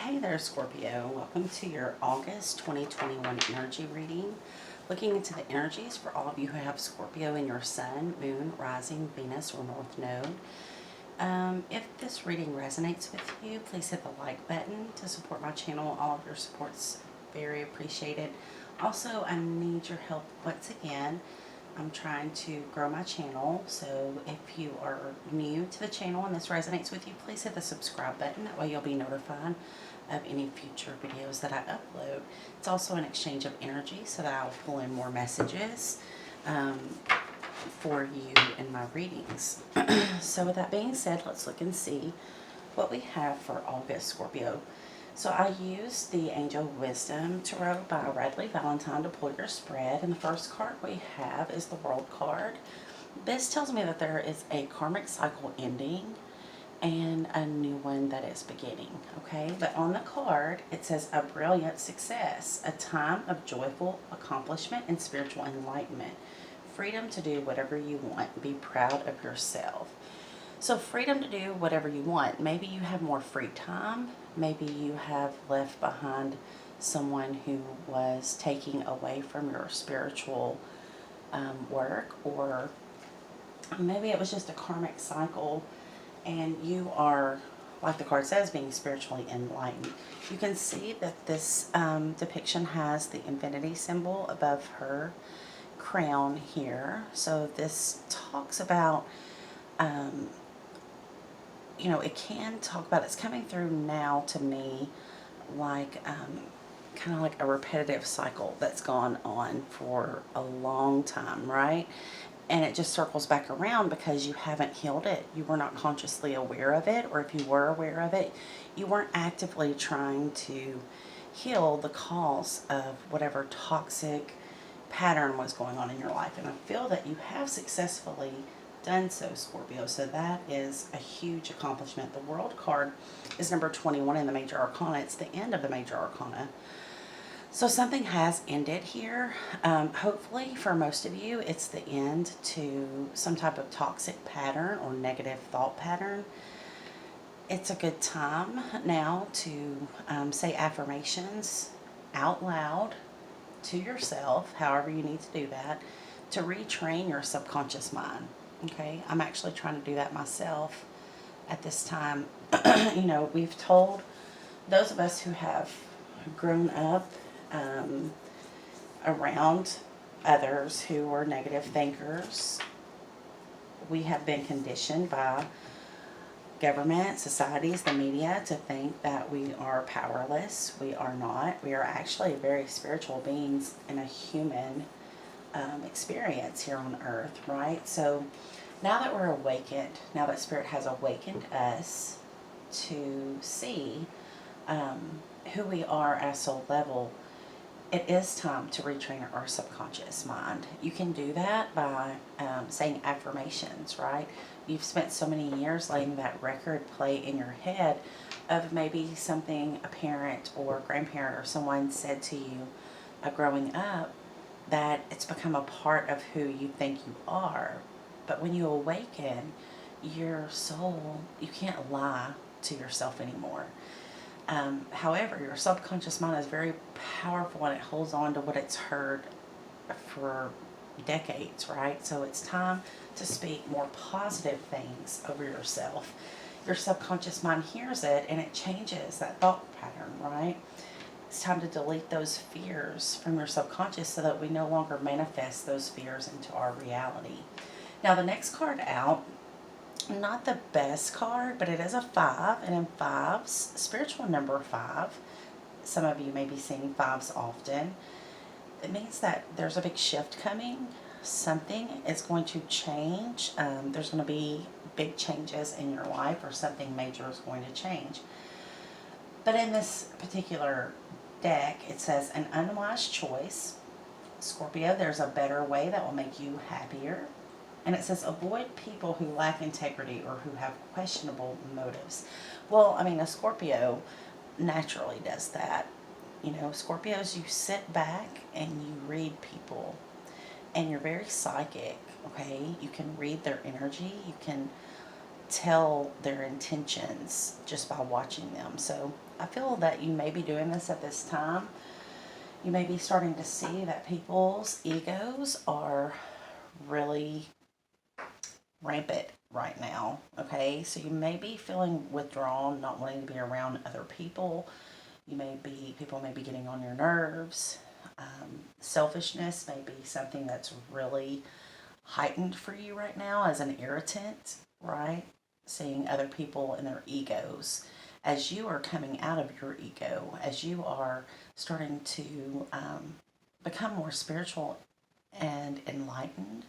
Hey there, Scorpio. Welcome to your August 2021 energy reading. Looking into the energies for all of you who have Scorpio in your sun, moon, rising, Venus, or North Node. If this reading resonates with you, please hit the like button to support my channel. All of your support's very appreciated. Also, I need your help once again. I'm trying to grow my channel, so if you are new to the channel and this resonates with you, please hit the subscribe button. That way you'll be notified of any future videos that I upload. It's also an exchange of energy, so that I'll pull in more messages for you in my readings. So with that being said, let's look and see what we have for August, Scorpio. So I used the Angel Wisdom Tarot by Radley Valentine to pull your spread. And the first card we have is the World card. This tells me that there is a karmic cycle ending and a new one that is beginning, okay? But on the card, it says a brilliant success, a time of joyful accomplishment and spiritual enlightenment, freedom to do whatever you want, be proud of yourself. So freedom to do whatever you want. Maybe you have more free time. Maybe you have left behind someone who was taking away from your spiritual work, or maybe it was just a karmic cycle and you are, like the card says, being spiritually enlightened. You can see that this depiction has the infinity symbol above her crown here. So this talks about you know, it can talk about, it's coming through now to me like kind of like a repetitive cycle that's gone on for a long time, right? And it just circles back around because you haven't healed it. You were not consciously aware of it, or if you were aware of it, you weren't actively trying to heal the cause of whatever toxic pattern was going on in your life. And I feel that you have successfully done so, Scorpio. So that is a huge accomplishment. The World card is number 21 in the Major Arcana. It's the end of the Major Arcana. So something has ended here. Hopefully for most of you, it's the end to some type of toxic pattern or negative thought pattern. It's a good time now to say affirmations out loud to yourself, however you need to do that, to retrain your subconscious mind. Okay, I'm actually trying to do that myself at this time. You know, we've told those of us who have grown up around others who were negative thinkers, we have been conditioned by government, societies, the media to think that we are powerless. We are not. We are actually very spiritual beings in a human experience here on earth, right? So now that we're awakened, now that Spirit has awakened us to see who we are at a soul level, it is time to retrain our subconscious mind. You can do that by saying affirmations, right? You've spent so many years letting that record play in your head of maybe something a parent or grandparent or someone said to you growing up, that it's become a part of who you think you are. But when you awaken, your soul, you can't lie to yourself anymore. However, your subconscious mind is very powerful and it holds on to what it's heard for decades, right? So it's time to speak more positive things over yourself. Your subconscious mind hears it and it changes that thought pattern, right? It's time to delete those fears from your subconscious so that we no longer manifest those fears into our reality. Now the next card out, not the best card, but it is a 5, and in 5s, spiritual number 5, some of you may be seeing 5s often. It means that there's a big shift coming. Something is going to change. There's going to be big changes in your life, or something major is going to change. But in this particular deck, it says an unwise choice. Scorpio, there's a better way that will make you happier. And it says avoid people who lack integrity or who have questionable motives. Well, I mean, a Scorpio naturally does that. You know, Scorpios, you sit back and you read people. And you're very psychic, okay? You can read their energy. You can tell their intentions just by watching them. So I feel that you may be doing this at this time. You may be starting to see that people's egos are really rampant right now. Okay, so you may be feeling withdrawn, not wanting to be around other people. People may be getting on your nerves. Selfishness may be something that's really heightened for you right now as an irritant, right? Seeing other people and their egos. As you are coming out of your ego, as you are starting to become more spiritual and enlightened,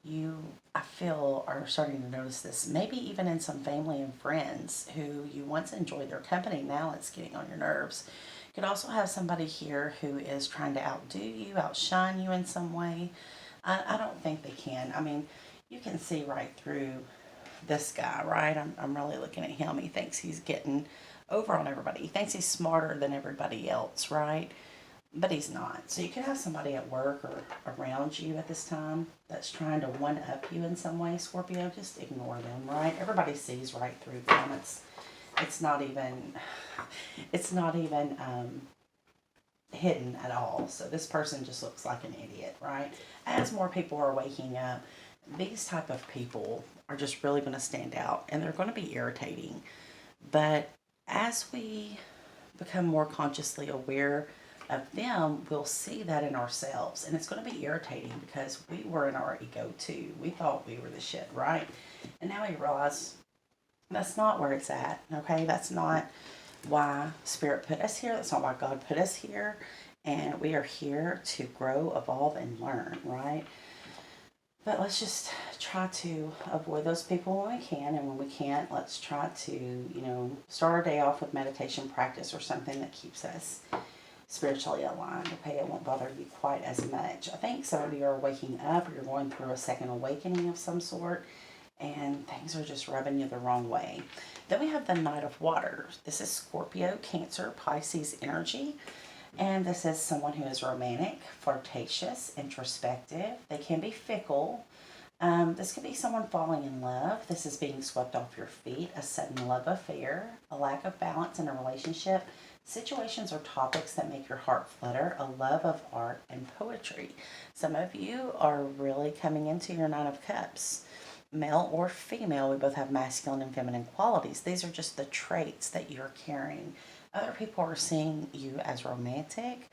you, I feel, are starting to notice this. Maybe even in some family and friends who you once enjoyed their company, now it's getting on your nerves. You could also have somebody here who is trying to outdo you, outshine you in some way. I don't think they can. I mean, you can see right through this guy, right? I'm really looking at him. He thinks he's getting over on everybody. He thinks he's smarter than everybody else, right? But he's not. So you could have somebody at work or around you at this time that's trying to one up you in some way, Scorpio. Just ignore them, right? Everybody sees right through them. It's not even hidden at all. So this person just looks like an idiot, right? As more people are waking up, these type of people are just really going to stand out, and they're going to be irritating. But as we become more consciously aware of them, we'll see that in ourselves. And it's going to be irritating because we were in our ego too. We thought we were the shit, right? And now we realize that's not where it's at, okay? That's not why Spirit put us here. That's not why God put us here. And we are here to grow, evolve, and learn, right? But let's just try to avoid those people when we can. And when we can't, let's try to, start our day off with meditation practice or something that keeps us spiritually aligned. Okay, it won't bother you quite as much. I think some of you are waking up, or you're going through a second awakening of some sort, and things are just rubbing you the wrong way. Then we have the Knight of Water. This is Scorpio, Cancer, Pisces energy. And this is someone who is romantic, flirtatious, introspective. They can be fickle. This could be someone falling in love. This is being swept off your feet, a sudden love affair, a lack of balance in a relationship, situations or topics that make your heart flutter, a love of art and poetry. Some of you are really coming into your Nine of Cups. Male or female, we both have masculine and feminine qualities. These are just the traits that you're carrying. Other people are seeing you as romantic.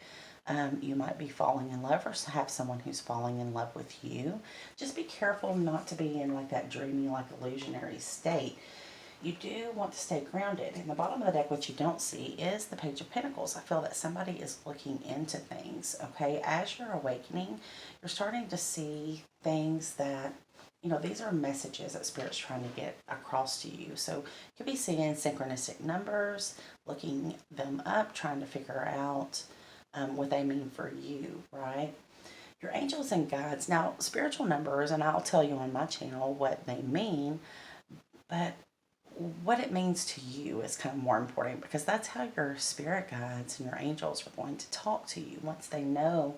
You might be falling in love or have someone who's falling in love with you. Just be careful not to be in like that dreamy, like illusionary state. You do want to stay grounded. In the bottom of the deck, what you don't see is the Page of Pentacles. I feel that somebody is looking into things, okay? As you're awakening, you're starting to see things that, these are messages that Spirit's trying to get across to you. So you could be seeing synchronistic numbers, looking them up, trying to figure out what they mean for you, right? Your angels and guides. Now, spiritual numbers, and I'll tell you on my channel what they mean, but what it means to you is kind of more important, because that's how your spirit guides and your angels are going to talk to you once they know.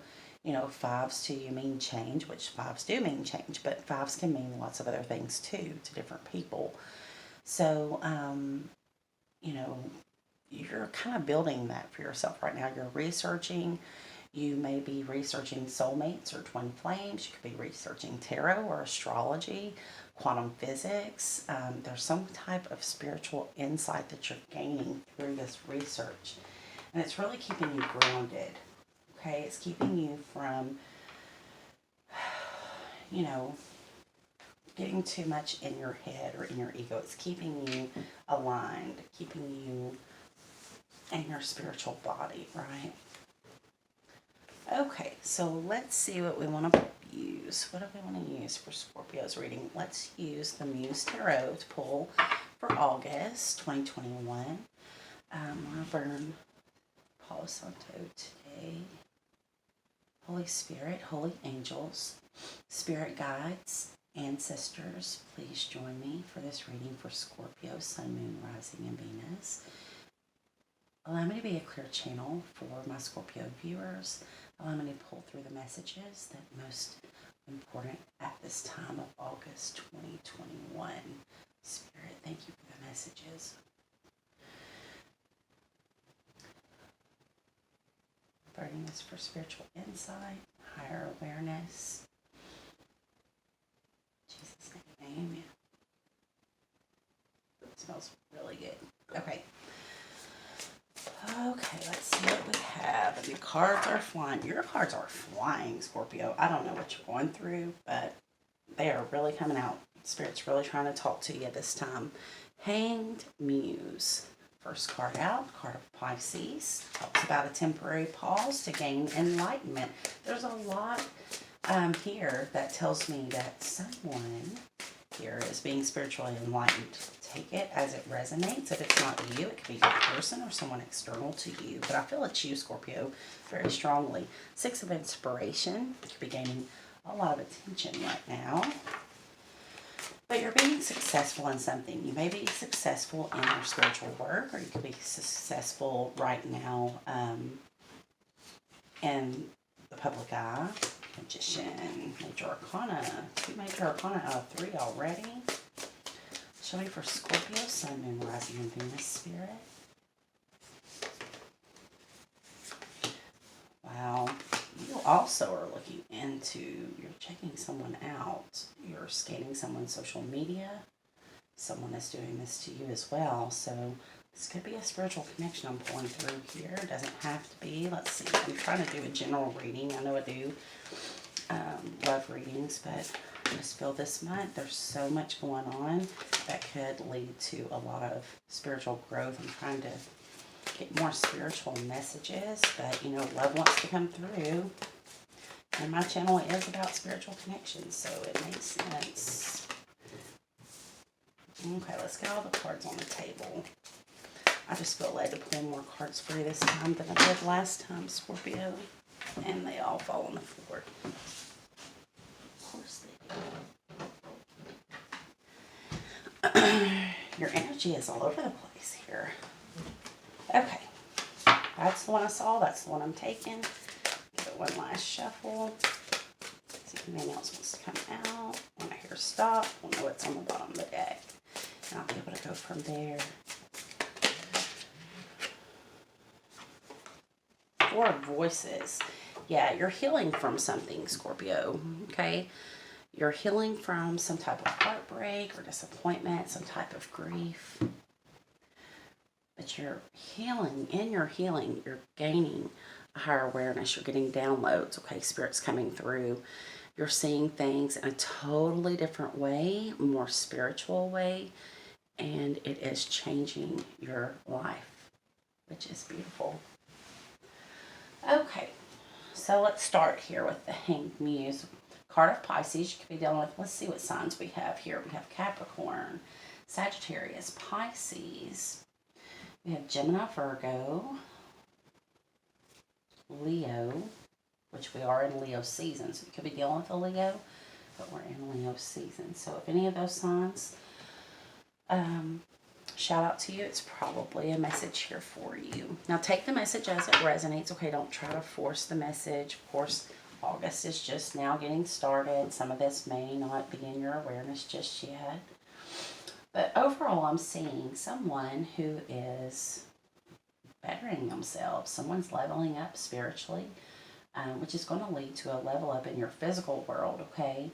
Fives to you mean change, which fives do mean change, but fives can mean lots of other things too to different people. So, you're kind of building that for yourself right now. You're researching. You may be researching soulmates or twin flames. You could be researching tarot or astrology, quantum physics. There's some type of spiritual insight that you're gaining through this research. And it's really keeping you grounded. Okay, it's keeping you from, getting too much in your head or in your ego. It's keeping you aligned, keeping you in your spiritual body, right? Okay, so let's see what we want to use. What do we want to use for Scorpio's reading? Let's use the Muse Tarot to pull for August 2021. I'm going to burn Palo Santo today. Holy Spirit, holy angels, spirit guides, ancestors, please join me for this reading for Scorpio, Sun, Moon, Rising, and Venus. Allow me to be a clear channel for my Scorpio viewers. Allow me to pull through the messages that most important at this time of August 2021. Spirit, thank you for the messages. Burning is for spiritual insight, higher awareness. In Jesus' name, amen. It smells really good. Okay. Okay, let's see what we have. And the cards are flying. Your cards are flying, Scorpio. I don't know what you're going through, but they are really coming out. Spirit's really trying to talk to you this time. Hanged Muse. First card out, card of Pisces. Talks about a temporary pause to gain enlightenment. There's a lot here that tells me that someone here is being spiritually enlightened. Take it as it resonates. If it's not you, it could be a person or someone external to you. But I feel it's you, Scorpio, very strongly. Six of Inspiration. You could be gaining a lot of attention right now. But you're being successful in something. You may be successful in your spiritual work, or you could be successful right now in the public eye. Magician, Major Arcana. 2 Major Arcana out of 3 already. Show me for Scorpio, Sun, Moon, Rising, and Venus Spirit. Wow. You also are looking into, you're checking someone out. You're scanning someone's social media. Someone is doing this to you as well. So this could be a spiritual connection I'm pulling through here. It doesn't have to be. Let's see. I'm trying to do a general reading. I know I do love readings, but I just feel this month there's so much going on that could lead to a lot of spiritual growth. I'm trying to get more spiritual messages, but you know, love wants to come through. And my channel is about spiritual connections, so it makes sense. Okay, let's get all the cards on the table. I just feel led to pull more cards for you this time than I did last time, Scorpio. And they all fall on the floor. Of course they do. Your energy is all over the place here. Okay. That's the one I saw. That's the one I'm taking. Give it one last shuffle. See if anything else wants to come out. When I hear stop, we'll know what's on the bottom of the deck. And I'll be able to go from there. 4 of Voices. Yeah, you're healing from something, Scorpio. Okay? You're healing from some type of heartbreak or disappointment, some type of grief. But you're healing. In your healing, you're gaining a higher awareness. You're getting downloads. Okay, Spirit's coming through. You're seeing things in a totally different way, more spiritual way. And it is changing your life, which is beautiful. Okay, so let's start here with the Hanged Muse. Card of Pisces, you could be dealing with, let's see what signs we have here. We have Capricorn, Sagittarius, Pisces. We have Gemini, Virgo, Leo, which we are in Leo season. So we could be dealing with a Leo, but we're in Leo season. So if any of those signs shout out to you, it's probably a message here for you. Now take the message as it resonates. Okay, don't try to force the message. Of course, August is just now getting started. Some of this may not be in your awareness just yet. But overall, I'm seeing someone who is bettering themselves. Someone's leveling up spiritually, which is going to lead to a level up in your physical world, okay?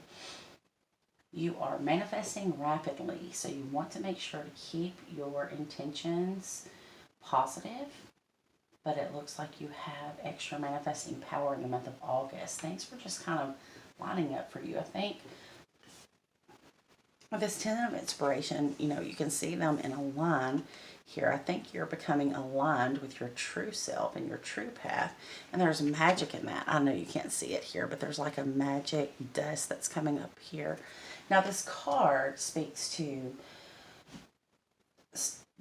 You are manifesting rapidly, so you want to make sure to keep your intentions positive, but it looks like you have extra manifesting power in the month of August. Things were just kind of lining up for you. I think with this 10 of Inspiration, you know, you can see them in a line here. I think you're becoming aligned with your true self and your true path. And there's magic in that. I know you can't see it here, but there's like a magic dust that's coming up here. Now this card speaks to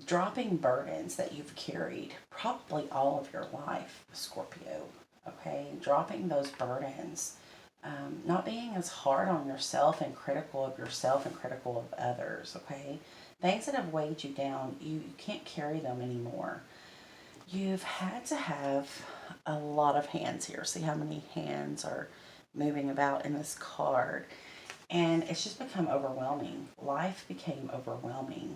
dropping burdens that you've carried probably all of your life, Scorpio. Okay, dropping those burdens. Not being as hard on yourself and critical of yourself and critical of others, okay? Things that have weighed you down, you can't carry them anymore. You've had to have a lot of hands here. See how many hands are moving about in this card. And it's just become overwhelming. Life became overwhelming.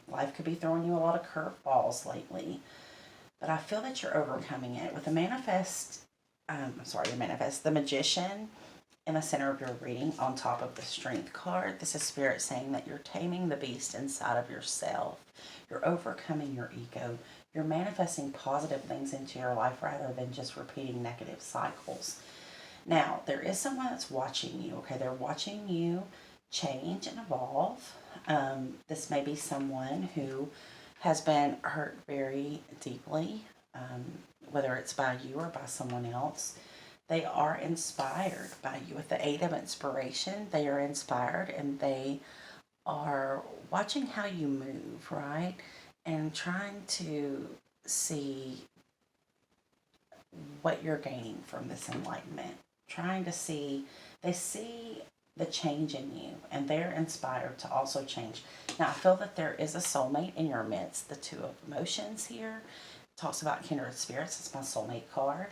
Life could be throwing you a lot of curveballs lately, but I feel that you're overcoming it. With the the magician in the center of your reading on top of the strength card, this is spirit saying that you're taming the beast inside of yourself. You're overcoming your ego. You're manifesting positive things into your life rather than just repeating negative cycles. Now, there is someone that's watching you, okay? They're watching you change and evolve. This may be someone who has been hurt very deeply, whether it's by you or by someone else. They are inspired by you. With the Eight of Inspiration, they are inspired and they are watching how you move, right? And trying to see what you're gaining from this enlightenment. Trying to see, they see the change in you and they're inspired to also change. Now, I feel that there is a soulmate in your midst. The Two of Emotions here talks about kindred spirits. It's my soulmate card.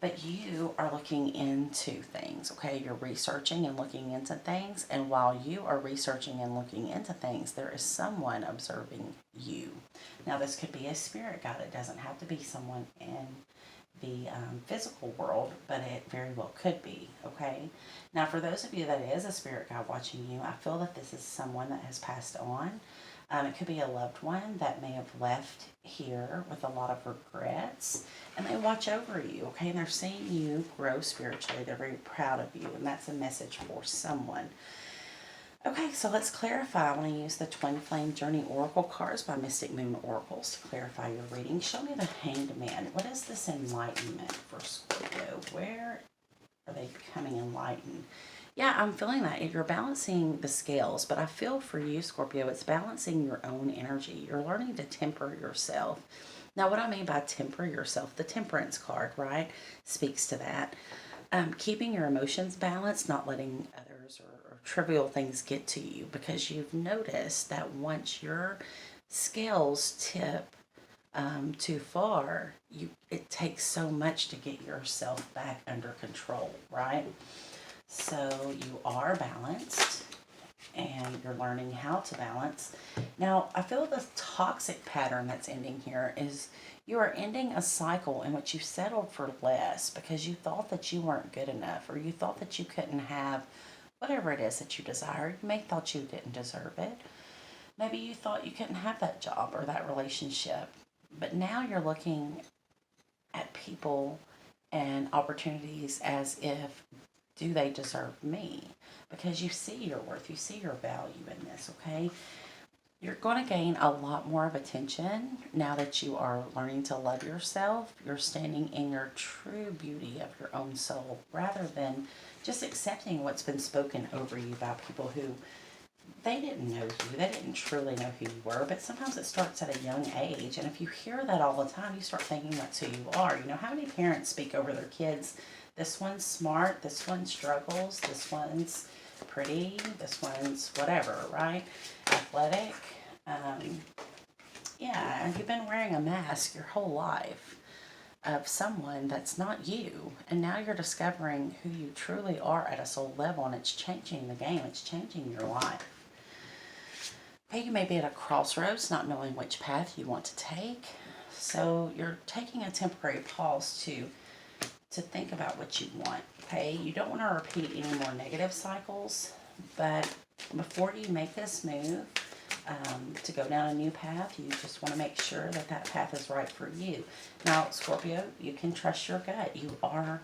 But you are looking into things, okay? You're researching and looking into things. And while you are researching and looking into things, there is someone observing you. Now, this could be a spirit guide. It doesn't have to be someone in the physical world, but it very well could be, okay? Now, for those of you that is a spirit guide watching you, I feel that this is someone that has passed on. It could be a loved one that may have left here with a lot of regrets, and they watch over you, okay? And they're seeing you grow spiritually. They're very proud of you, and that's a message for someone. Okay, so let's clarify. I want to use the Twin Flame Journey Oracle cards by Mystic Moon Oracles to clarify your reading. Show me the Hanged Man. What is this enlightenment for Scorpio? Where are they becoming enlightened? Yeah, I'm feeling that. You're balancing the scales, but I feel for you, Scorpio, it's balancing your own energy. You're learning to temper yourself. Now, what I mean by temper yourself, the Temperance card, right, speaks to that. Keeping your emotions balanced, not letting others or trivial things get to you, because you've noticed that once your scales tip too far, it takes so much to get yourself back under control, right? So you are balanced and you're learning how to balance. Now, I feel the toxic pattern that's ending here is you are ending a cycle in which you settled for less because you thought that you weren't good enough, or you thought that you couldn't have whatever it is that you desired. You may have thought you didn't deserve it. Maybe you thought you couldn't have that job or that relationship. But now you're looking at people and opportunities as if, do they deserve me? Because you see your worth, you see your value in this, okay? You're going to gain a lot more of attention now that you are learning to love yourself. You're standing in your true beauty of your own soul rather than just accepting what's been spoken over you by people who they didn't know you. They didn't truly know who you were, but sometimes it starts at a young age. And if you hear that all the time, you start thinking that's who you are. You know, how many parents speak over their kids? This one's smart, this one struggles, this one's pretty, this one's whatever, right? Athletic. Yeah, and you've been wearing a mask your whole life of someone that's not you. And now you're discovering who you truly are at a soul level, and it's changing the game. It's changing your life. Okay, you may be at a crossroads, not knowing which path you want to take. So you're taking a temporary pause to think about what you want, okay? You don't want to repeat any more negative cycles, but before you make this move to go down a new path, you just want to make sure that that path is right for you. Now, Scorpio, you can trust your gut. You are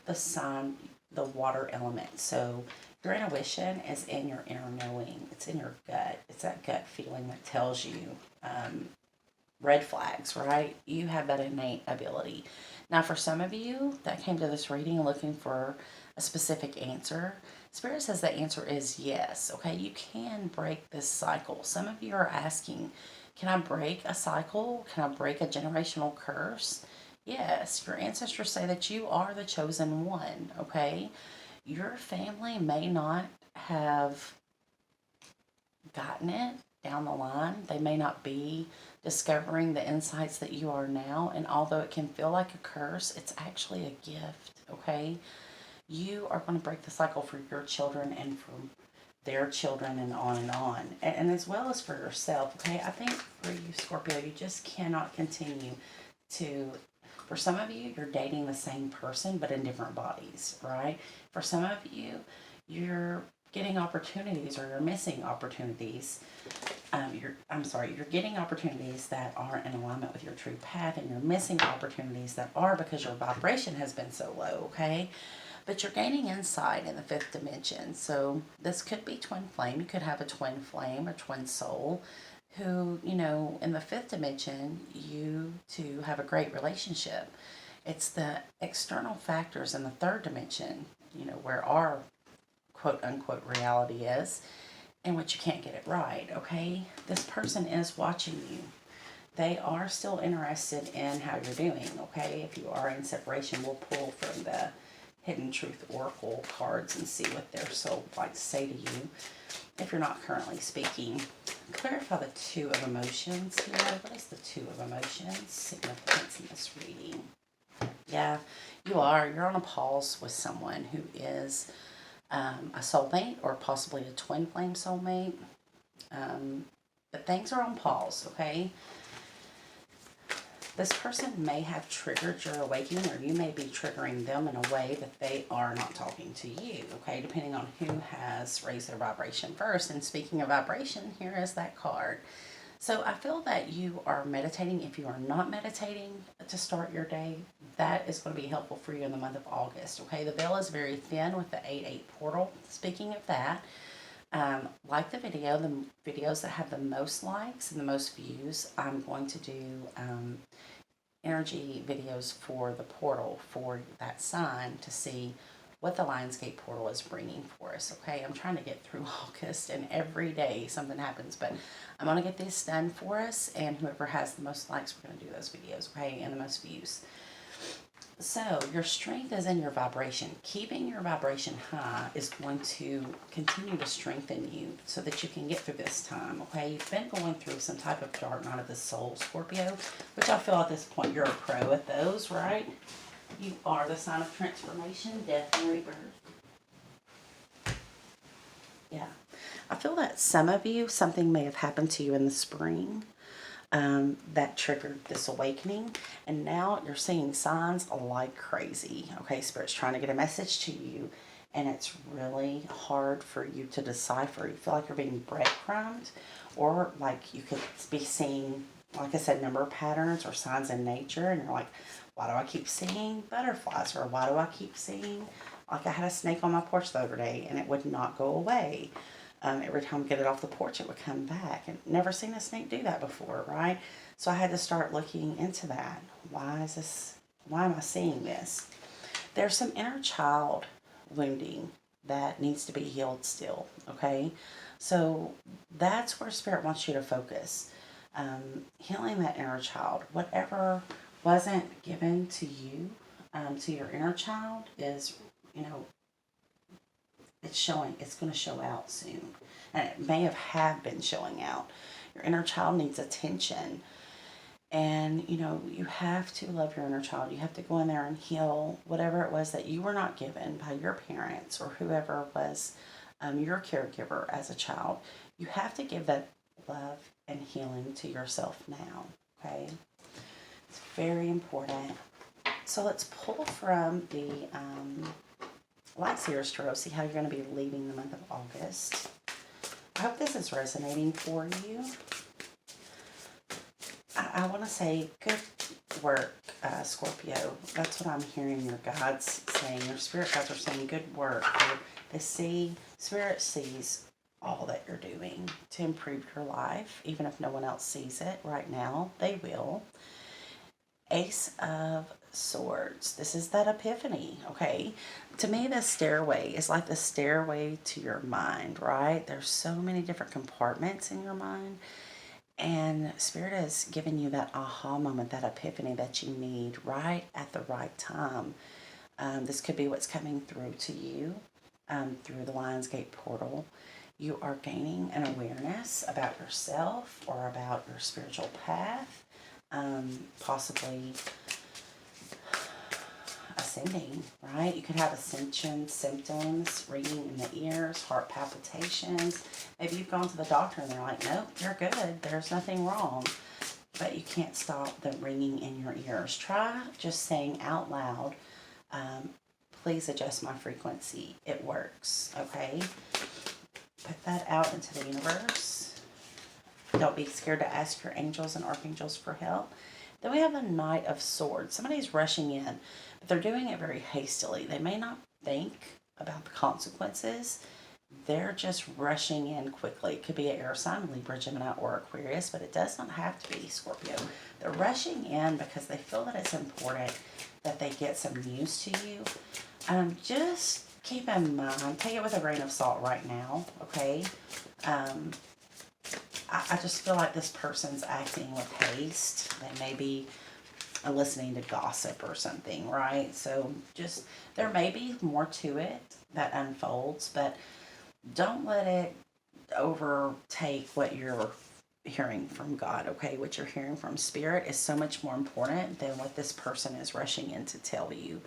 the sun, the water element. So your intuition is in your inner knowing. It's in your gut. It's that gut feeling that tells you red flags, right? You have that innate ability. Now, for some of you that came to this reading looking for a specific answer, Spirit says the answer is yes, okay? You can break this cycle. Some of you are asking, can I break a cycle? Can I break a generational curse? Yes, your ancestors say that you are the chosen one, okay? Your family may not have gotten it down the line. They may not be discovering the insights that you are now. And although it can feel like a curse, it's actually a gift, okay? you are going to break the cycle for your children and for their children and on and on. And as well as for yourself, okay? I think for you, Scorpio, you just cannot continue to, for some of you, you're dating the same person but in different bodies, right? For some of you, you're getting opportunities or you're missing opportunities. You're getting opportunities that aren't in alignment with your true path, and you're missing opportunities that are because your vibration has been so low, okay? But you're gaining insight in the fifth dimension. So this could be twin flame. You could have a twin flame or twin soul who, in the fifth dimension, you two have a great relationship. It's the external factors in the third dimension, where our quote unquote reality is, in which you can't get it right, okay? This person is watching you. They are still interested in how you're doing, okay? If you are in separation, we'll pull from the Hidden Truth Oracle cards and see what their soul would like to say to you. If you're not currently speaking, clarify the Two of Emotions here. What is the Two of Emotions? Significance in this reading. Yeah, you are. You're on a pause with someone who is a soulmate or possibly a twin flame soulmate. But things are on pause, okay? This person may have triggered your awakening, or you may be triggering them in a way that they are not talking to you, okay? Depending on who has raised their vibration first. And speaking of vibration, here is that card. So I feel that you are meditating. If you are not meditating to start your day, that is going to be helpful for you in the month of August, okay? The veil is very thin with the 8-8 portal. Speaking of that, like the videos that have the most likes and the most views, I'm going to do energy videos for the portal for that sign to see what the Lionsgate portal is bringing for us, okay? I'm trying to get through August, and every day something happens, but I'm going to get this done for us, and whoever has the most likes, we're going to do those videos, okay, and the most views. So your strength is in your vibration. Keeping your vibration high is going to continue to strengthen you so that you can get through this time, okay? You've been going through some type of dark night of the soul, Scorpio, which I feel at this point you're a pro at those, right? You are the sign of transformation, death, and rebirth. Yeah. I feel that some of you, something may have happened to you in the spring that triggered this awakening. And now you're seeing signs like crazy. Okay, Spirit's trying to get a message to you. And it's really hard for you to decipher. You feel like you're being breadcrumbed. Or like you could be seeing, like I said, number patterns or signs in nature. And you're like, why do I keep seeing butterflies? Or why do I keep seeing, like I had a snake on my porch the other day and it would not go away. Every time I get it off the porch, it would come back. And never seen a snake do that before, right? So I had to start looking into that. Why am I seeing this? There's some inner child wounding that needs to be healed still, okay? So that's where Spirit wants you to focus. Healing that inner child. Whatever wasn't given to you, to your inner child is, it's going to show out soon. And it may have been showing out. Your inner child needs attention. And, you have to love your inner child. You have to go in there and heal whatever it was that you were not given by your parents or whoever was your caregiver as a child. You have to give that love and healing to yourself now, okay? It's very important. So let's pull from the Light Seers Tarot, see how you're going to be leaving the month of August. I hope this is resonating for you. I want to say good work, Scorpio. That's what I'm hearing your guides saying. Your spirit guides are saying good work. They see, Spirit sees all that you're doing to improve your life, even if no one else sees it right now. They will. Ace of Swords. This is that epiphany, okay? To me, the stairway is like the stairway to your mind, right? There's so many different compartments in your mind. And Spirit has given you that aha moment, that epiphany that you need right at the right time. This could be what's coming through to you through the Lionsgate portal. You are gaining an awareness about yourself or about your spiritual path. Possibly a ascending, right? You could have ascension symptoms, ringing in the ears, heart palpitations. Maybe you've gone to the doctor and they're like, nope, you're good. There's nothing wrong. But you can't stop the ringing in your ears. Try just saying out loud, please adjust my frequency. It works, okay? Put that out into the universe. Don't be scared to ask your angels and archangels for help. Then we have the Knight of Swords. Somebody's rushing in, but they're doing it very hastily. They may not think about the consequences. They're just rushing in quickly. It could be an air sign, Libra, Gemini, or Aquarius, but it does not have to be Scorpio. They're rushing in because they feel that it's important that they get some news to you. Just keep in mind, take it with a grain of salt right now, okay? I just feel like this person's acting with haste. They may be listening to gossip or something, right? So just, there may be more to it that unfolds, but don't let it overtake what you're hearing from God, okay? What you're hearing from Spirit is so much more important than what this person is rushing in to tell you.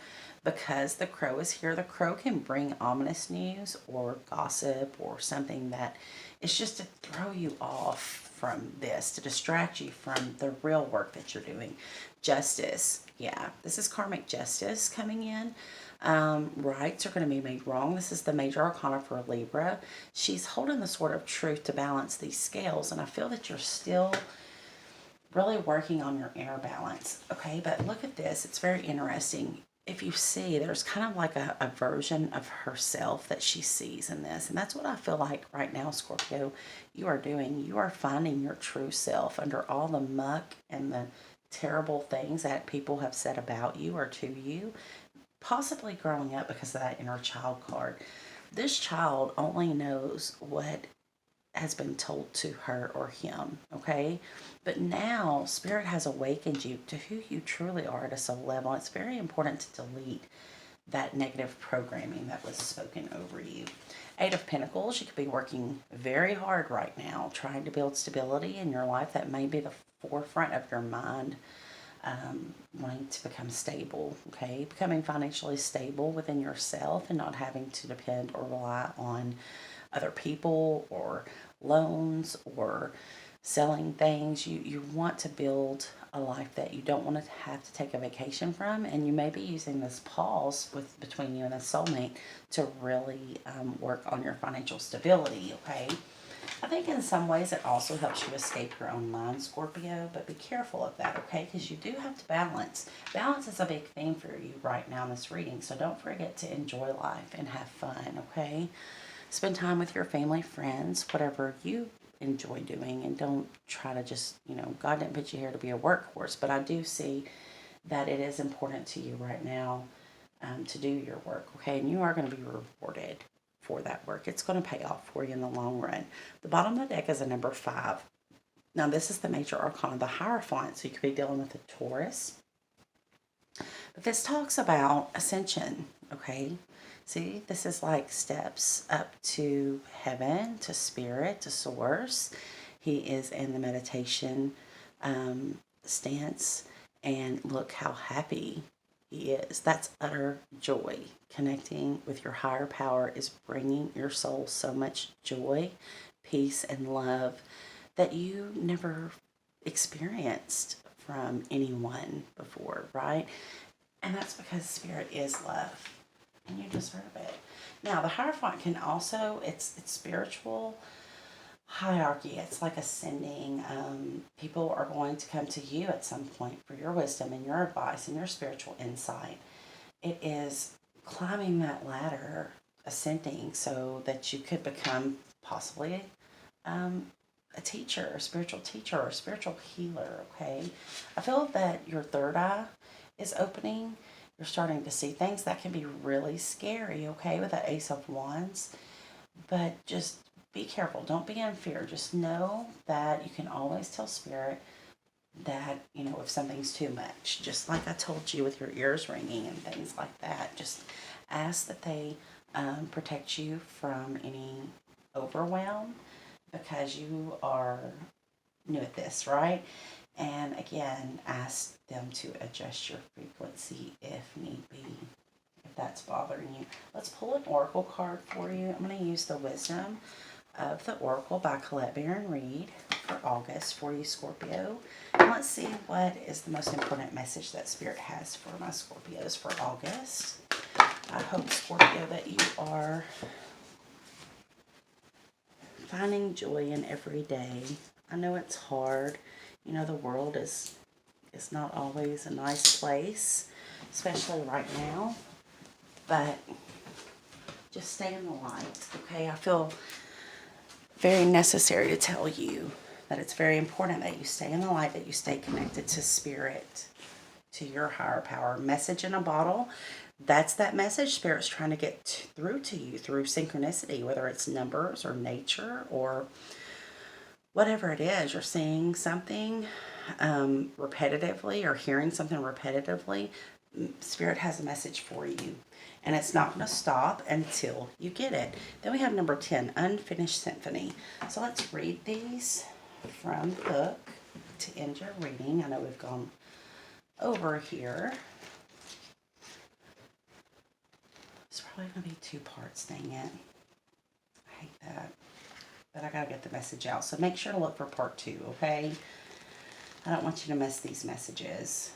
Because the crow is here, the crow can bring ominous news or gossip or something that is just to throw you off from this, to distract you from the real work that you're doing. Justice, yeah, this is karmic justice coming in. Rights are going to be made wrong. This is the major arcana for Libra. She's holding the sword of truth to balance these scales, and I feel that you're still really working on your inner balance, okay? But look at this. It's very interesting. If you see, there's kind of like a version of herself that she sees in this. And that's what I feel like right now, Scorpio, you are doing. You are finding your true self under all the muck and the terrible things that people have said about you or to you, possibly growing up because of that inner child card. This child only knows what has been told to her or him, okay? But now Spirit has awakened you to who you truly are at a soul level. It's very important to delete that negative programming that was spoken over you. Eight of Pentacles, you could be working very hard right now, trying to build stability in your life. That may be the forefront of your mind, wanting to become stable, okay? Becoming financially stable within yourself and not having to depend or rely on other people or loans or selling things. You want to build a life that you don't want to have to take a vacation from, and you may be using this pause between you and the soulmate to really work on your financial stability, okay? I think in some ways it also helps you escape your own mind, Scorpio, but be careful of that, okay? Because you do have to balance. Balance is a big theme for you right now in this reading, so don't forget to enjoy life and have fun, okay? Spend time with your family, friends, whatever you enjoy doing, and don't try to just, God didn't put you here to be a workhorse, but I do see that it is important to you right now to do your work, okay? And you are going to be rewarded for that work. It's going to pay off for you in the long run. The bottom of the deck is a number 5. Now, this is the major arcana, the Hierophant, so you could be dealing with a Taurus. But this talks about ascension, okay? See, this is like steps up to heaven, to Spirit, to Source. He is in the meditation stance, and look how happy he is. That's utter joy. Connecting with your higher power is bringing your soul so much joy, peace, and love that you never experienced from anyone before, right? And that's because Spirit is love, and you deserve it. Now, the Hierophant can also, it's spiritual hierarchy. It's like ascending. People are going to come to you at some point for your wisdom and your advice and your spiritual insight. It is climbing that ladder, ascending, so that you could become possibly a teacher, a spiritual teacher, or a spiritual healer, okay? I feel that your third eye is opening. You're starting to see things that can be really scary, okay, with the Ace of Wands. But just be careful. Don't be in fear. Just know that you can always tell Spirit that, if something's too much. Just like I told you with your ears ringing and things like that. Just ask that they protect you from any overwhelm, because you are new at this, right? And again, ask them to adjust your frequency if need be, if that's bothering you. Let's pull an oracle card for you. I'm going to use the Wisdom of the Oracle by Colette Baron Reed for August for you, Scorpio. And let's see what is the most important message that Spirit has for my Scorpios for August. I hope, Scorpio, that you are finding joy in every day. I know it's hard. You know, the world is not always a nice place, especially right now. But just stay in the light, okay? I feel very necessary to tell you that it's very important that you stay in the light, that you stay connected to Spirit, to your higher power. Message in a bottle. That's that message Spirit's trying to get through to you through synchronicity, whether it's numbers or nature or whatever it is. You're seeing something repetitively or hearing something repetitively. Spirit has a message for you, and it's not going to stop until you get it. Then we have number 10, Unfinished Symphony. So let's read these from the book to end your reading. I know we've gone over here. It's probably going to be 2 parts, dang it. I hate that. But I got to get the message out. So make sure to look for part 2, okay? I don't want you to miss these messages.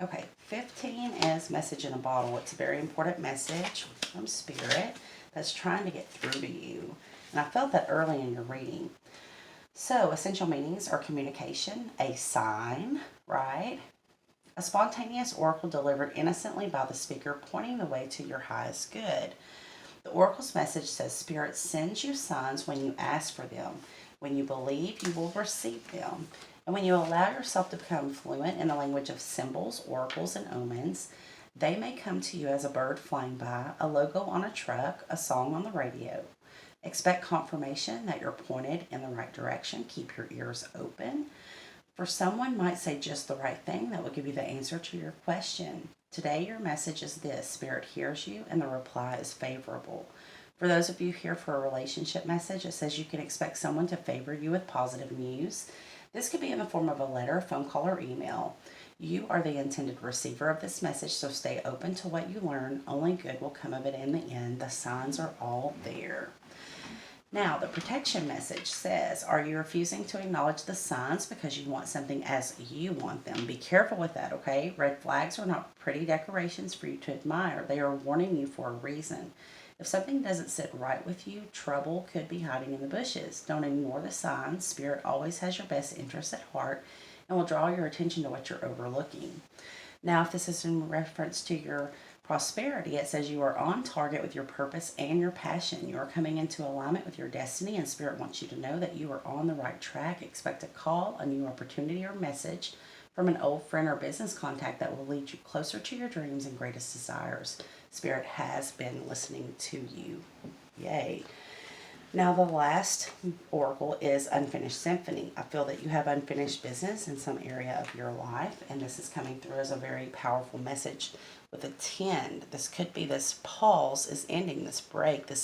Okay, 15 is Message in a Bottle. It's a very important message from Spirit that's trying to get through to you. And I felt that early in your reading. So, essential meanings are communication, a sign, right? A spontaneous oracle delivered innocently by the speaker, pointing the way to your highest good. The oracle's message says Spirit sends you signs when you ask for them. When you believe, you will receive them. And when you allow yourself to become fluent in the language of symbols, oracles, and omens, they may come to you as a bird flying by, a logo on a truck, a song on the radio. Expect confirmation that you're pointed in the right direction. Keep your ears open. For someone might say just the right thing that will give you the answer to your question. Today, your message is this: Spirit hears you, and the reply is favorable. For those of you here for a relationship message, it says you can expect someone to favor you with positive news. This could be in the form of a letter, phone call, or email. You are the intended receiver of this message, so stay open to what you learn. Only good will come of it in the end. The signs are all there. Now, the protection message says, are you refusing to acknowledge the signs because you want something as you want them? Be careful with that, okay? Red flags are not pretty decorations for you to admire. They are warning you for a reason. If something doesn't sit right with you, trouble could be hiding in the bushes. Don't ignore the signs. Spirit always has your best interests at heart and will draw your attention to what you're overlooking. Now, if this is in reference to your prosperity, it says you are on target with your purpose and your passion. You are coming into alignment with your destiny, and Spirit wants you to know that you are on the right track. Expect a call, a new opportunity, or message from an old friend or business contact that will lead you closer to your dreams and greatest desires. Spirit has been listening to you. Yay. Now, the last oracle is Unfinished Symphony. I feel that you have unfinished business in some area of your life, and this is coming through as a very powerful message with a 10. This could be this pause is ending, this break, this